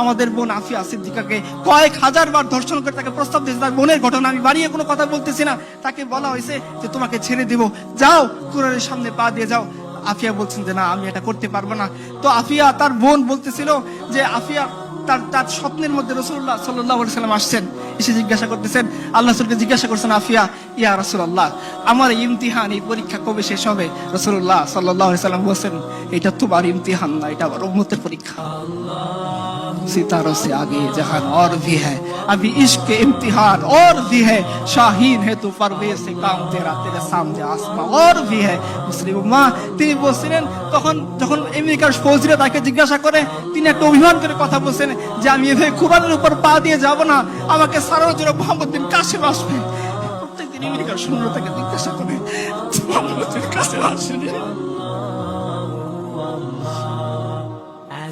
আমাদের বোন আফিয়া সিদ্দিকাকে কয়েক হাজার বার ধর্ষণ করে তাকে প্রস্তাব দিয়েছে। তার বোনের ঘটনা আমি বাড়িয়ে কোনো কথা বলতেছি না। তাকে বলা হয়েছে যে তোমাকে ছেড়ে দিব, যাও কুরআনের সামনে পা দিয়ে যাও। আফিয়া বলছেন যে না, আমি এটা করতে পারবো না। তো আফিয়া, তার বোন বলতেছিল যে আফিয়া তার স্বপ্নের মধ্যে রাসূলুল্লাহ সাল্লাল্লাহু আলাইহি ওয়াসাল্লাম আসছেন, এসে জিজ্ঞাসা করতেছেন, আল্লাহ রাসূলকে জিজ্ঞাসা করছেন আফিয়া, ইয়া রাসূলুল্লাহ, আমার এই ইমতিহান, এই পরীক্ষা কবে শেষ হবে? রাসূলুল্লাহ সাল্লাল্লাহু আলাইহি ওয়াসাল্লাম বলেন, এটা তোমার ইমতিহান না, এটা আমার উম্মতের পরীক্ষা। सितारों से आगे जहान और भी है, अभी इश्क के इम्तिहान और भी है, शाहीन है तो परवेज से काम तेरा, तेरे सामने आसमां और भी है। মুসলিম উম্মাহ, তিনি বলছিলেন তখন যখন আমেরিকার ফৌজিরা তাকে জিজ্ঞাসা করে, তিনি একটা অভিমান করে কথা বলছেন যে আমি এভাবে কুরআনের উপর পা দিয়ে যাব না, আমাকে সারানোর জন্য মোহাম্মদ বিন কাসেম আসবে। প্রত্যেকদিন আমেরিকার সৈন্য তাকে জিজ্ঞাসা করে মোহাম্মদ বিন কাসেম আসবে।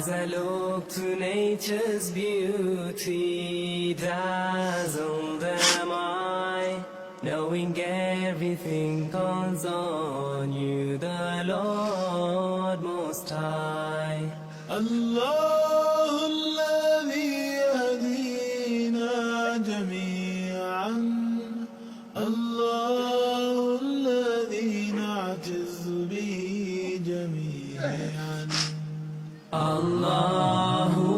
As I look to nature's beauty, dazzled am I, knowing everything comes on you, the Lord Most High. الله الذي يهدينا جميعا، الله الذي نعتز به جميعا. Allahu